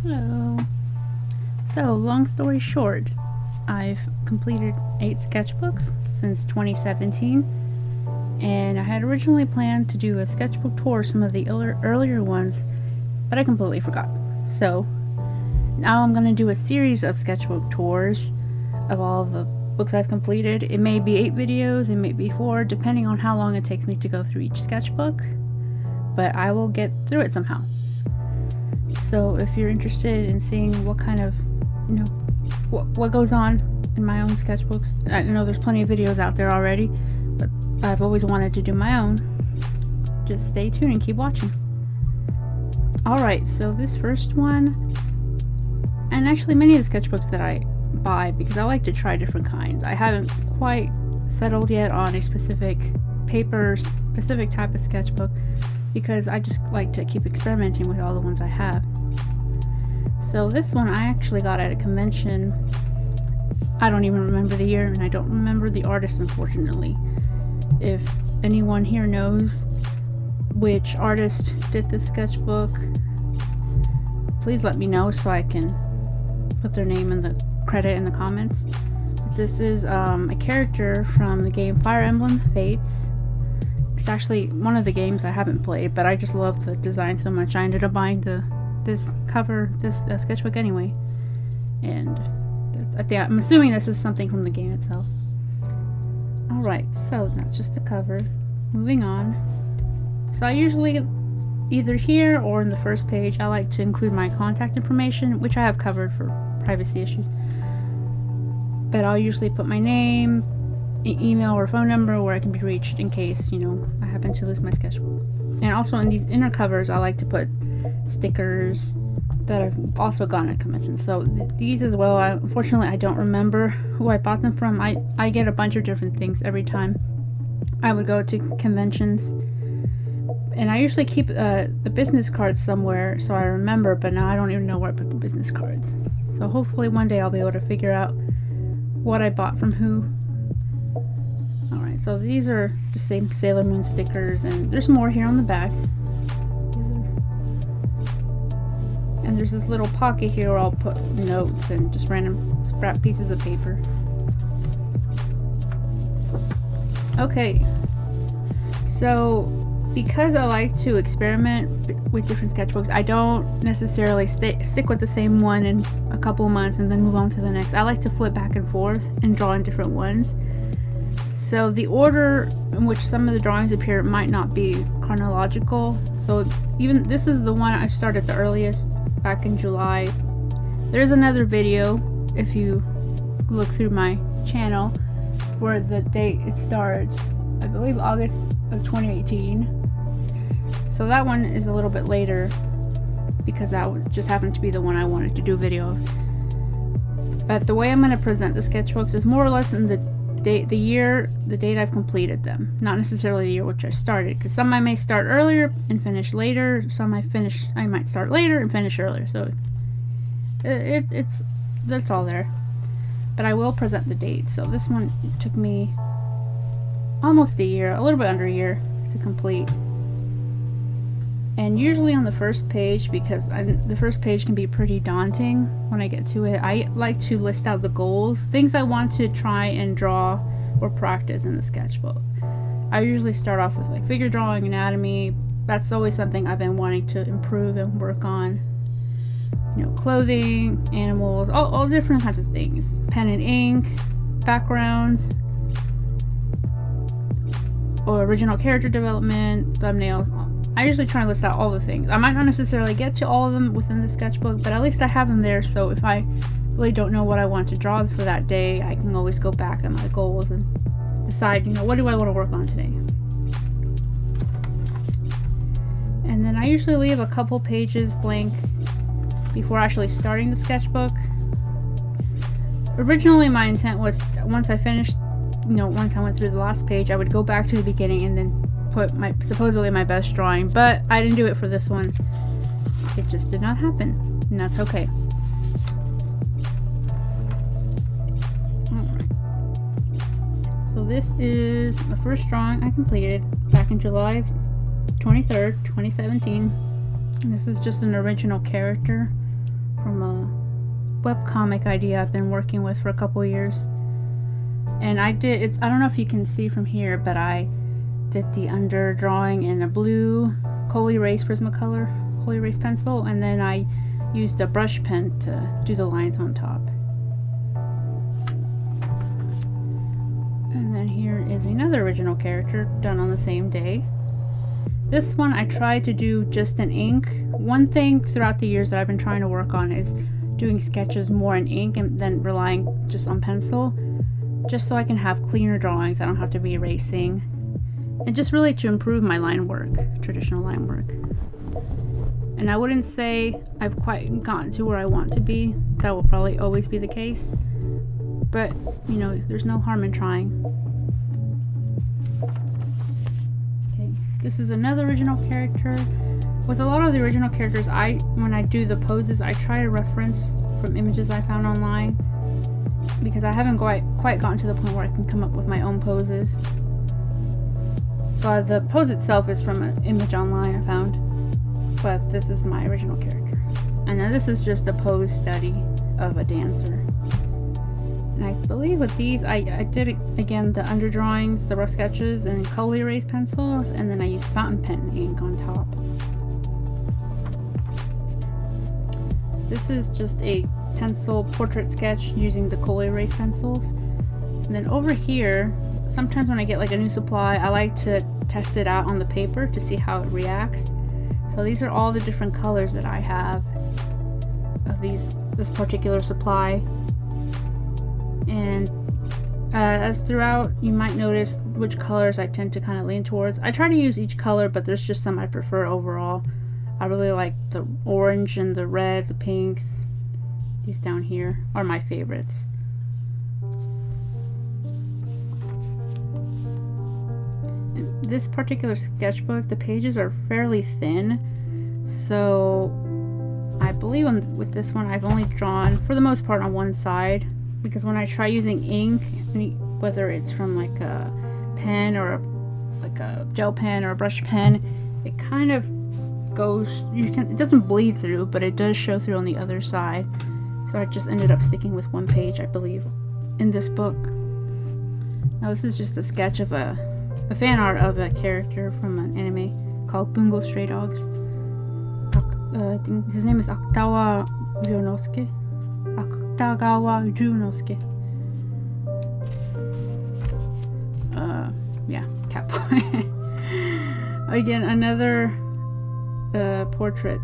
Hello. So, long story short, I've completed 8 sketchbooks since 2017, and I had originally planned to do a sketchbook tour, some of the earlier ones, but I completely forgot. So, now I'm going to do a series of sketchbook tours of all the books I've completed. It may be 8 videos, it may be 4, depending on how long it takes me to go through each sketchbook, but I will get through it somehow. So if you're interested in seeing what kind of, what goes on in my own sketchbooks, I know there's plenty of videos out there already, but I've always wanted to do my own. Just stay tuned and keep watching. Alright, so this first one, and actually many of the sketchbooks that I buy, because I like to try different kinds. I haven't quite settled yet on a specific paper, specific type of sketchbook, because I just like to keep experimenting with all the ones I have. So this one I actually got at a convention. I don't even remember the year, and I don't remember the artist, unfortunately. If anyone here knows which artist did this sketchbook, please let me know so I can put their name in the credit in the comments. This is a character from the game Fire Emblem Fates. It's actually one of the games I haven't played, but I just love the design so much I ended up buying this sketchbook anyway. And I'm assuming this is something from the game itself. Alright, so that's just the cover. Moving on. So I usually, either here or in the first page, I like to include my contact information, which I have covered for privacy issues. But I'll usually put my name, email or phone number where I can be reached in case, I happen to lose my sketchbook. And also in these inner covers, I like to put stickers that I've also gotten at conventions. So these as well, unfortunately I don't remember who I bought them from. I get a bunch of different things every time I would go to conventions. And I usually keep the business cards somewhere so I remember, but now I don't even know where I put the business cards. So hopefully one day I'll be able to figure out what I bought from who. Alright, so these are the same Sailor Moon stickers, and there's more here on the back. And there's this little pocket here where I'll put notes and just random scrap pieces of paper. Okay, so because I like to experiment with different sketchbooks, I don't necessarily stick with the same one in a couple months and then move on to the next. I like to flip back and forth and draw in different ones. So the order in which some of the drawings appear might not be chronological. So even this is the one I started the earliest, back in July. There's another video, if you look through my channel, where the date it starts, I believe August of 2018. So that one is a little bit later because that just happened to be the one I wanted to do a video of. But the way I'm going to present the sketchbooks is more or less in the date I've completed them, not necessarily the year which I started, because some I may start earlier and finish later, some I might start later and finish earlier, so that's all there. But I will present the date. So this one took me almost a year, a little bit under a year to complete. And usually on the first page, because the first page can be pretty daunting when I get to it, I like to list out the goals, things I want to try and draw or practice in the sketchbook. I usually start off with like figure drawing, anatomy. That's always something I've been wanting to improve and work on. Clothing, animals, all different kinds of things. Pen and ink, backgrounds, or original character development, thumbnails. I usually try and list out all the things. I might not necessarily get to all of them within the sketchbook, but at least I have them there, so if I really don't know what I want to draw for that day, I can always go back on my goals and decide, what do I want to work on today. And then I usually leave a couple pages blank before actually starting the sketchbook. Originally my intent was, once I finished, once I went through the last page, I would go back to the beginning and then put supposedly my best drawing, but I didn't do it for this one. It just did not happen, and that's okay. Alright. So this is the first drawing I completed back in July 23rd, 2017. And this is just an original character from a webcomic idea I've been working with for a couple years. And I don't know if you can see from here, but I did the under drawing in a blue coal erase Prismacolor coal erase pencil, and then I used a brush pen to do the lines on top. And then here is another original character done on the same day. This one I tried to do just in ink. One thing throughout the years that I've been trying to work on is doing sketches more in ink and then relying just on pencil, just so I can have cleaner drawings. I don't have to be erasing, and just really to improve my line work, traditional line work. And I wouldn't say I've quite gotten to where I want to be. That will probably always be the case, but you know, there's no harm in trying. Okay, this is another original character. With a lot of the original characters, when I do the poses, I try to reference from images I found online, because I haven't quite gotten to the point where I can come up with my own poses. But the pose itself is from an image online I found, but this is my original character. And then this is just a pose study of a dancer. And I believe with these, I did again the underdrawings, the rough sketches, and color erase pencils, and then I used fountain pen ink on top. This is just a pencil portrait sketch using the coal erase pencils. And then over here, sometimes when I get like a new supply, I like to test it out on the paper to see how it reacts. So these are all the different colors that I have of this particular supply. And as throughout, you might notice which colors I tend to kind of lean towards. I try to use each color, but there's just some I prefer overall. I really like the orange and the red, the pinks. These down here are my favorites. And this particular sketchbook, the pages are fairly thin, so I believe with this one I've only drawn for the most part on one side, because when I try using ink, whether it's from like a pen or like a gel pen or a brush pen, it kind of goes, it doesn't bleed through, but it does show through on the other side. So I just ended up sticking with one page, I believe, in this book. Now this is just a sketch of a fan art of a character from an anime called Bungo Stray Dogs. I think his name is Akutawa Ryunosuke. Akutagawa Ryunosuke. Yeah, Catboy. Again, another portrait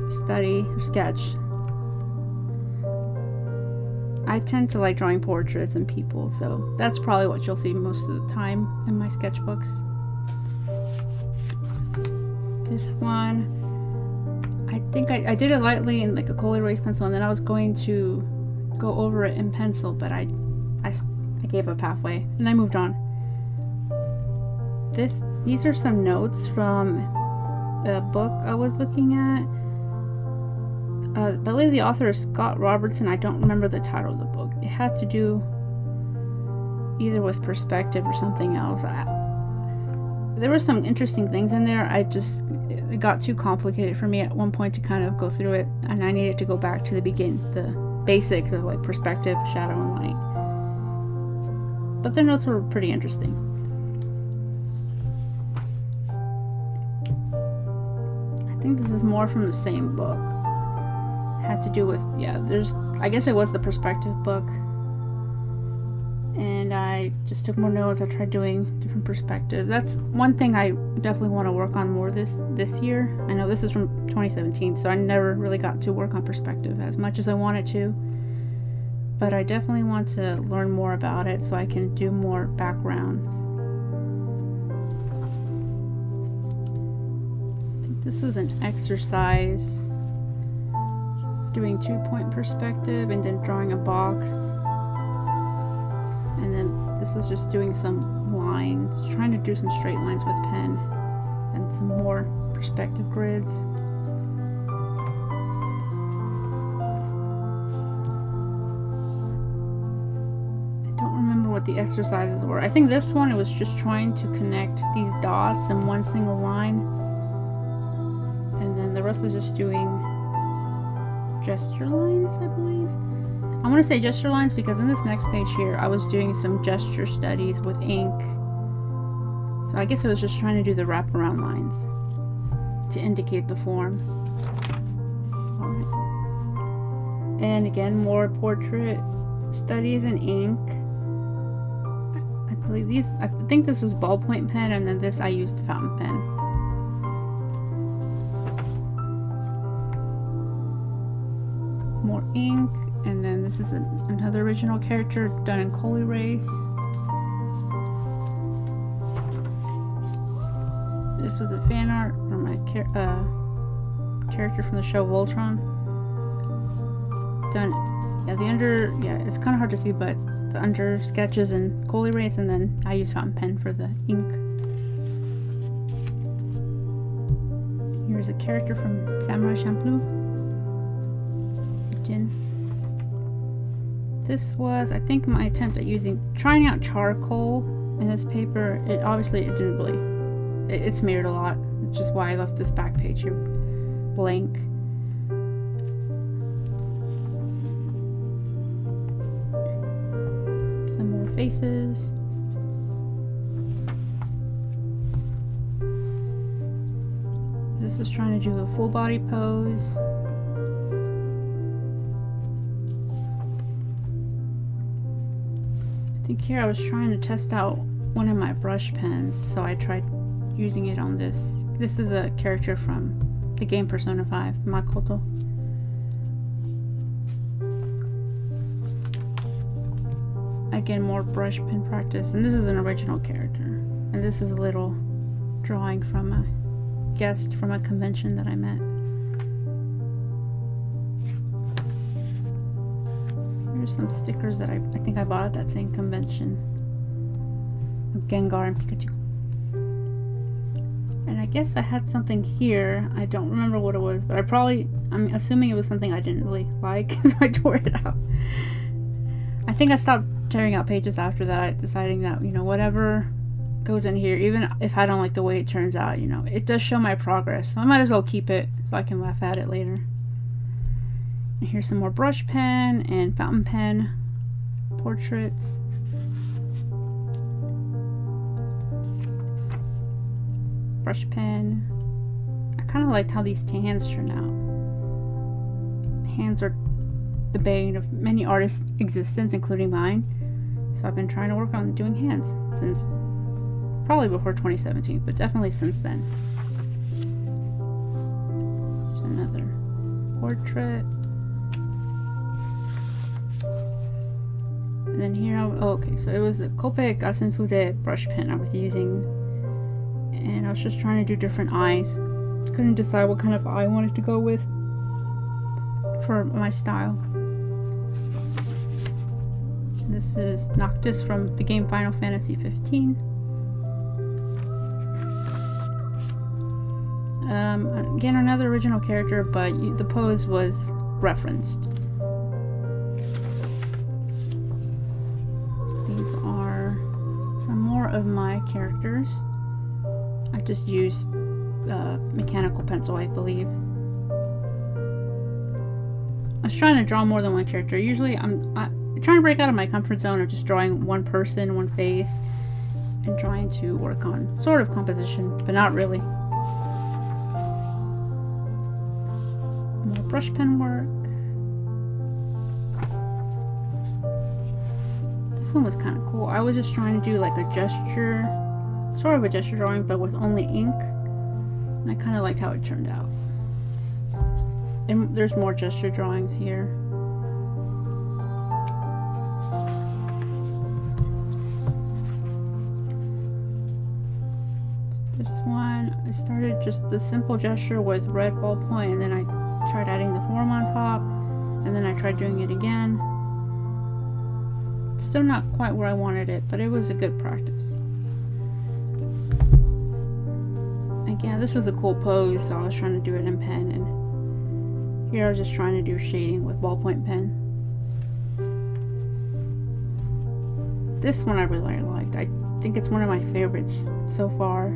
study or sketch. I tend to like drawing portraits and people, so that's probably what you'll see most of the time in my sketchbooks. This one, I think I did it lightly in like a coal erase pencil, and then I was going to go over it in pencil, but I gave up halfway and I moved on. These are some notes from a book I was looking at. I believe the author is Scott Robertson. I don't remember the title of the book. It had to do either with perspective or something else. There were some interesting things in there. It got too complicated for me at one point to kind of go through it, and I needed to go back to the basics of like perspective, shadow, and light. But the notes were pretty interesting. I think this is more from the same book. Had to do with, I guess it was the perspective book, and I just took more notes. I tried doing different perspectives. That's one thing I definitely want to work on more this year. I know this is from 2017, so I never really got to work on perspective as much as I wanted to, but I definitely want to learn more about it so I can do more backgrounds. I think this was an exercise doing 2-point perspective and then drawing a box, and then this was just doing some lines, trying to do some straight lines with pen and some more perspective grids. I don't remember what the exercises were. I think this one, it was just trying to connect these dots in one single line, and then the rest was just doing gesture lines, I believe. I want to say gesture lines because in this next page here, I was doing some gesture studies with ink. So I guess I was just trying to do the wraparound lines to indicate the form. Alright. And again, more portrait studies in ink. I believe these, I think this was ballpoint pen, and then this I used fountain pen. More ink, and then this is another original character done in coal erase. This was a fan art from my character from the show Voltron. Done, it's kind of hard to see, but the under sketches and coal erase, and then I use fountain pen for the ink. Here's a character from Samurai Champloo. Jin. This was, I think, my attempt at trying out charcoal in this paper. It didn't really. It smeared a lot, which is why I left this back page here blank. Some more faces. This is trying to do a full body pose. I think here I was trying to test out one of my brush pens, so I tried using it on this. This is a character from the game Persona 5, Makoto. Again, more brush pen practice, and this is an original character. And this is a little drawing from a guest from a convention that I met. Here's some stickers that I think I bought at that same convention of Gengar and Pikachu. And I guess I had something here. I don't remember what it was, but I'm assuming it was something I didn't really like, so I tore it out. I think I stopped tearing out pages after that, deciding that, whatever goes in here, even if I don't like the way it turns out, it does show my progress. So I might as well keep it so I can laugh at it later. And here's some more brush pen and fountain pen portraits. Brush pen. I kind of liked how these hands turn out. Hands are the bane of many artists' existence, including mine. So I've been trying to work on doing hands since probably before 2017, but definitely since then. There's another portrait. And then here, okay, so it was a Kope Gasenfude brush pen I was using. And I was just trying to do different eyes. Couldn't decide what kind of eye I wanted to go with for my style. This is Noctis from the game Final Fantasy 15. Again, another original character, but the pose was referenced. These are some more of my characters. I just use mechanical pencil, I believe. I was trying to draw more than one character. Usually I'm trying to break out of my comfort zone of just drawing one person, one face, and trying to work on sort of composition, but not really. More brush pen work. This one was kind of cool. I was just trying to do like a gesture, sort of a gesture drawing, but with only ink. And I kind of liked how it turned out. And there's more gesture drawings here. This one, I started just the simple gesture with red ballpoint, and then I tried adding the form on top, and then I tried doing it again. Still not quite where I wanted it, but it was a good practice. Again, this was a cool pose, so I was trying to do it in pen, and here I was just trying to do shading with ballpoint pen. This one I really liked. I think it's one of my favorites so far,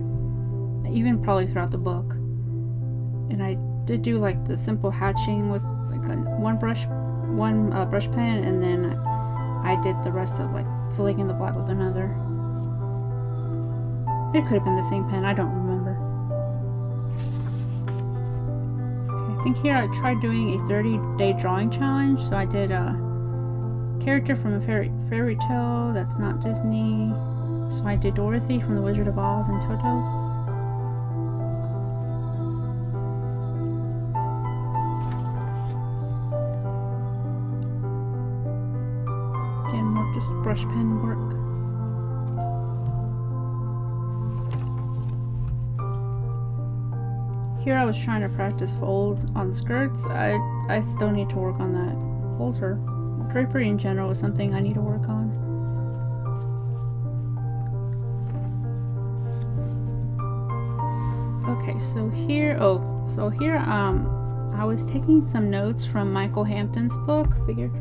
even probably throughout the book. And I did do like the simple hatching with like one brush pen, and then I did the rest of like filling in the black with another. It could have been the same pen, I don't remember. Okay, I think here I tried doing a 30-day drawing challenge, so I did a character from a fairy tale that's not Disney. So I did Dorothy from The Wizard of Oz and Toto. Again, more just brush pen work. Here I was trying to practice folds on skirts. I still need to work on that. Folds or drapery in general is something I need to work on. Okay, so here, I was taking some notes from Michael Hampton's book, Figure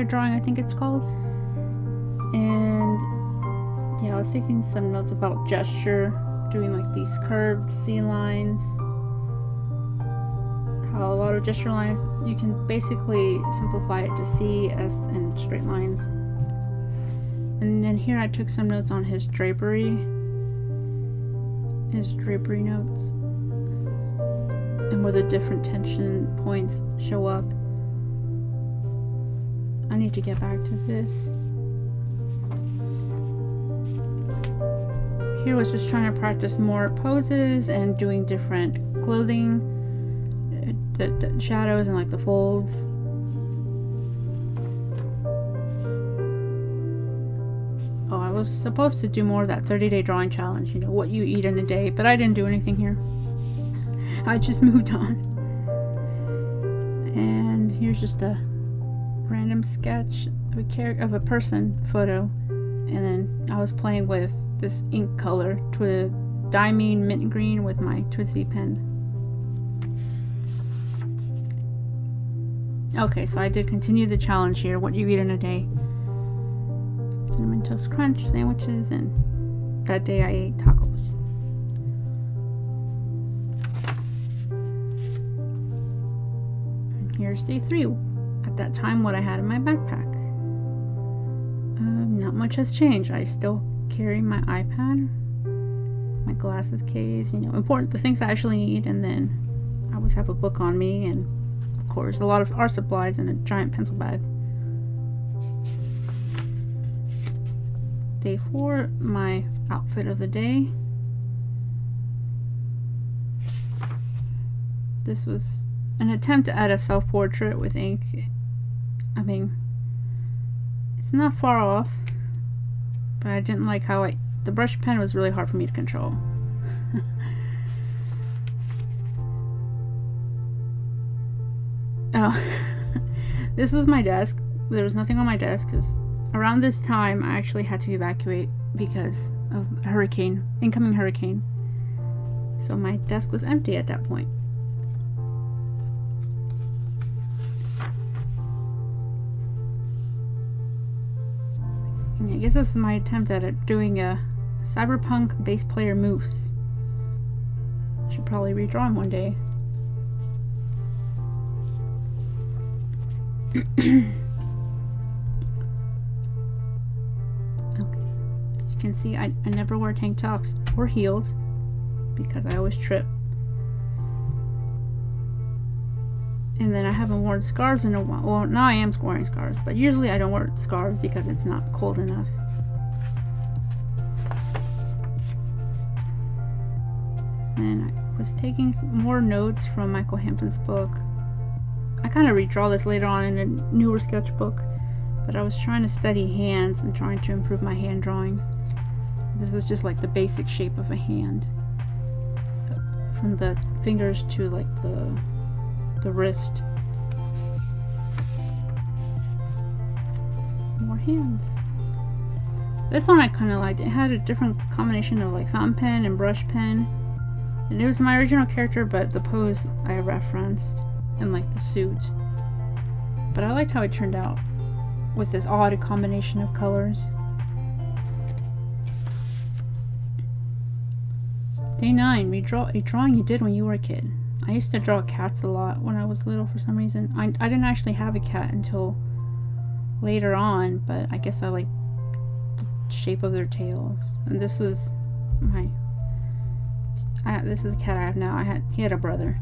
Drawing, I think it's called. And yeah, I was taking some notes about gesture, doing like these curved C lines. How a lot of gesture lines, you can basically simplify it to C, S, and straight lines. And then here I took some notes on his drapery notes, and where the different tension points show up. I need to get back to this. Here was just trying to practice more poses and doing different clothing, the shadows and like the folds. Oh, I was supposed to do more of that 30-day drawing challenge, you know, what you eat in a day, but I didn't do anything here. I just moved on. And here's just a random sketch of a person photo, and then I was playing with this ink color, Diamine mint green, with my Twisby pen. Okay, so I did continue the challenge here, what you eat in a day. Cinnamon Toast Crunch sandwiches, and that day I ate tacos. And here's day 3. At that time, what I had in my backpack. Not much has changed. I still carry my iPad, my glasses case, you know, the things I actually need, and then I always have a book on me, and of course a lot of art supplies and a giant pencil bag. Day 4, my outfit of the day. This was an attempt to add a self-portrait with ink. I mean, it's not far off, but I didn't like how the brush pen was really hard for me to control. Oh, this was my desk. There was nothing on my desk because around this time I actually had to evacuate because of a incoming hurricane. So my desk was empty at that point. And I guess this is my attempt at doing a cyberpunk bass player moose. I should probably redraw him one day. Okay. As you can see, I never wear tank tops or heels because I always trip. And then I haven't worn scarves in a while. Well, now I am wearing scarves, but usually I don't wear scarves because it's not cold enough. And I was taking more notes from Michael Hampton's book. I kind of redraw this later on in a newer sketchbook, but I was trying to study hands and trying to improve my hand drawings. This is just like the basic shape of a hand, from the fingers to like the wrist. More hands. This one I kind of liked. It had a different combination of like fountain pen and brush pen, and it was my original character, but the pose I referenced and like the suit. But I liked how it turned out with this odd combination of colors. Day 9, redraw a drawing you did when you were a kid. I used to draw cats a lot when I was little for some reason. I didn't actually have a cat until later on, but I guess I like the shape of their tails. And this was my... this is the cat I have now. He had a brother.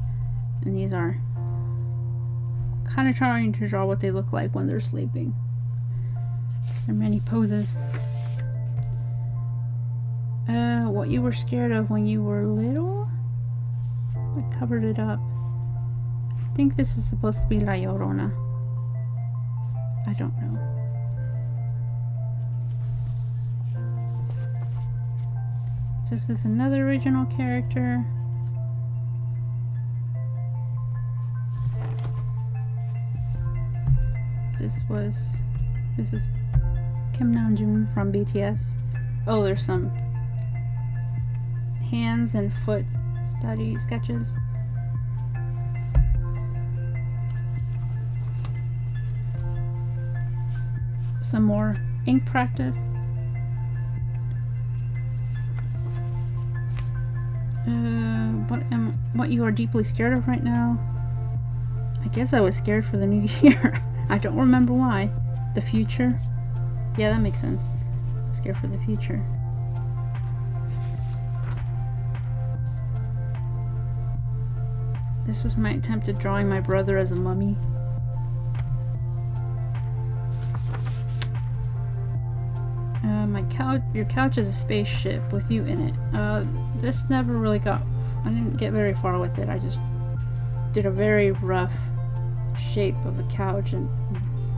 And these are kind of trying to draw what they look like when they're sleeping. There are many poses. What you were scared of when you were little? I covered it up. I think this is supposed to be La Llorona. I don't know. This is another original character. This is Kim Namjoon from BTS. Oh, there's some hands and foot sketches. Some more ink practice. What you are deeply scared of right now? I guess I was scared for the new year. I don't remember why. The future? Yeah, that makes sense. Scared for the future. This was my attempt at drawing my brother as a mummy. Your couch is a spaceship with you in it. This never really I didn't get very far with it. I just did a very rough shape of a couch, and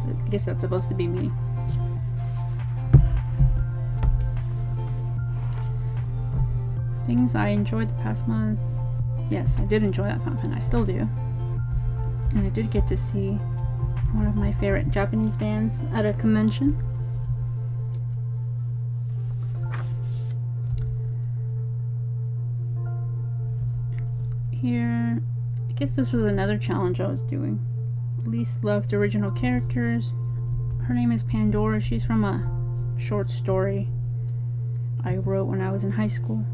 I guess that's supposed to be me. Things I enjoyed the past month. Yes, I did enjoy that fountain pen. I still do. And I did get to see one of my favorite Japanese bands at a convention. Here, I guess this is another challenge I was doing. Least loved original characters. Her name is Pandora. She's from a short story I wrote when I was in high school.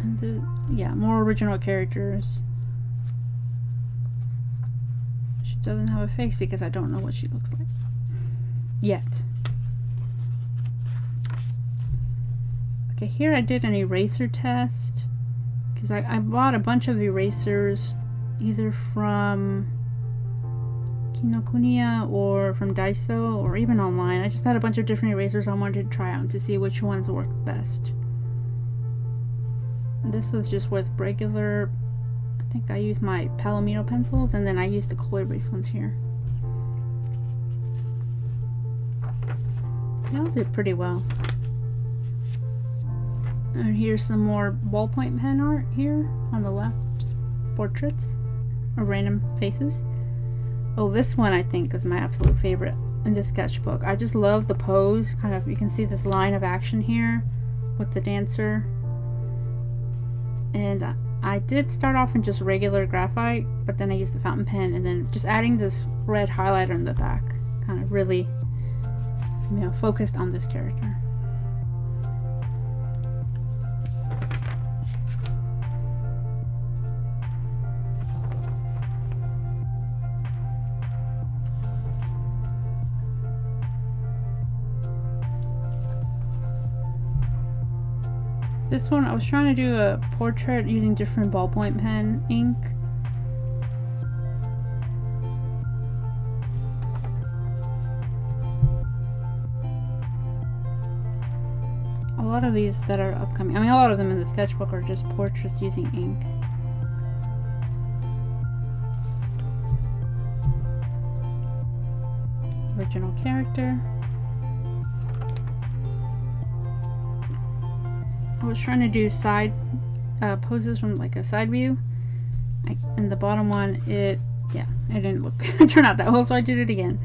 And yeah, more original characters. She doesn't have a face because I don't know what she looks like yet. Okay, here I did an eraser test because I bought a bunch of erasers either from Kinokuniya or from Daiso or even online. I just had a bunch of different erasers I wanted to try out to see which ones worked best. This was just with regular, I think I used my Palomino pencils, and then I used the color erase ones here. That did pretty well. And here's some more ballpoint pen art here on the left, just portraits or random faces. Oh, this one I think is my absolute favorite in this sketchbook. I just love the pose. Kind of, you can see this line of action here with the dancer. And I did start off in just regular graphite, but then I used the fountain pen, and then just adding this red highlighter in the back kind of really, focused on this character. This one, I was trying to do a portrait using different ballpoint pen ink. A lot of these that are upcoming, a lot of them in the sketchbook are just portraits using ink. Original character. I was trying to do side poses from like a side view, and the bottom one, it didn't turn out that well, so I did it again.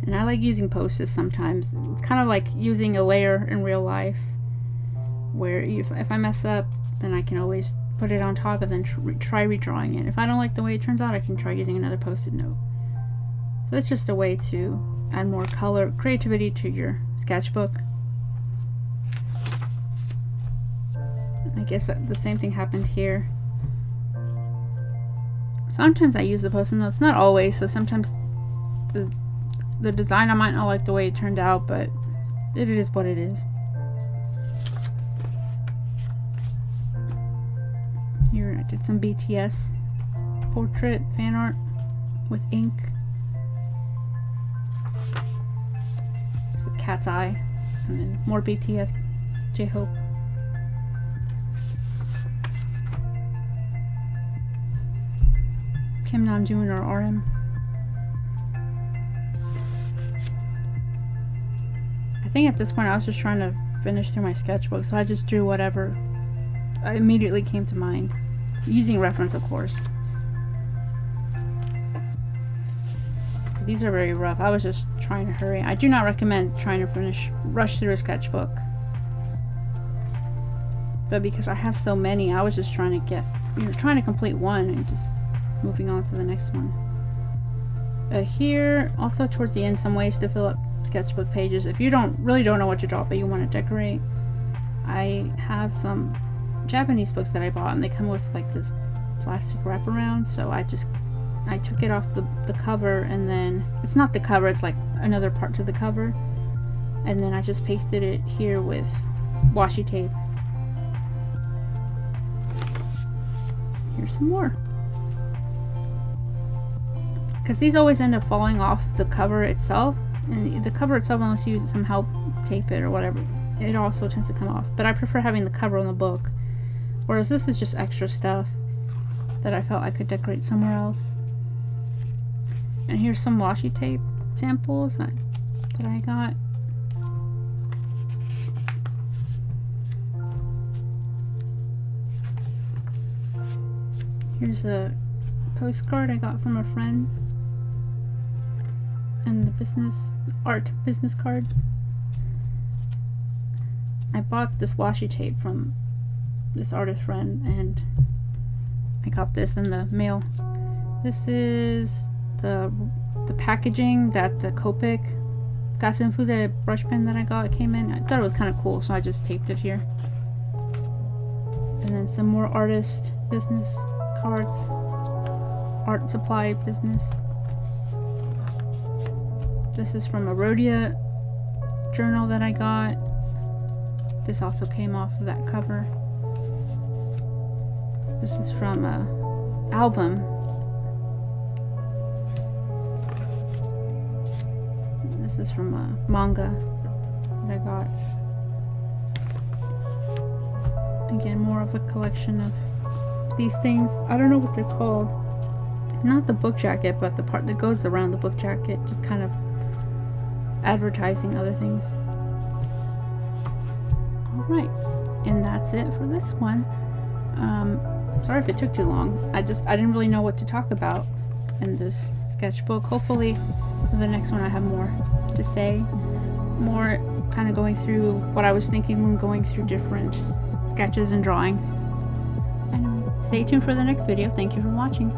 And I like using poses sometimes. It's kind of like using a layer in real life, where if I mess up, then I can always put it on top and then try redrawing it. If I don't like the way it turns out, I can try using another post-it note. So it's just a way to add more color, creativity to your sketchbook. I guess the same thing happened here. Sometimes I use the post-it notes, not always, so sometimes the design I might not like the way it turned out, but it is what it is. Here I did some BTS portrait fan art with ink. There's a cat's eye, and then more BTS, J-Hope. Kim Namjoon or RM. I think at this point I was just trying to finish through my sketchbook, so I just drew whatever immediately came to mind, using reference, of course. These are very rough. I was just trying to hurry. I do not recommend trying to rush through a sketchbook. But because I have so many, I was just trying to complete one and just moving on to the next one. Here, also towards the end, some ways to fill up sketchbook pages. If you really don't know what to draw, but you want to decorate, I have some Japanese books that I bought, and they come with like this plastic wraparound, so I took it off the cover, and then it's not the cover, it's like another part to the cover, and then I just pasted it here with washi tape. Here's some more, because these always end up falling off the cover itself, and the cover itself, unless you use some help tape it or whatever, it also tends to come off. But I prefer having the cover on the book, whereas this is just extra stuff that I felt I could decorate somewhere else. And here's some washi tape samples that I got. Here's a postcard I got from a friend, and the art business card. I bought this washi tape from this artist friend, and I got this in the mail. This is the packaging that the Copic Gasenfude brush pen that I got came in. I thought it was kind of cool, so I just taped it here. And then some more artist business cards, art supply business. This is from a Rhodia journal that I got. This also came off of that cover. This is from a album. This is from a manga that I got. Again, more of a collection of these things. I don't know what they're called. Not the book jacket, but the part that goes around the book jacket, just kind of advertising other things. Alright, and that's it for this one. Sorry if it took too long. I didn't really know what to talk about in this sketchbook. Hopefully for the next one I have more to say, more kind of going through what I was thinking when going through different sketches and drawings. Anyway, stay tuned for the next video. Thank you for watching.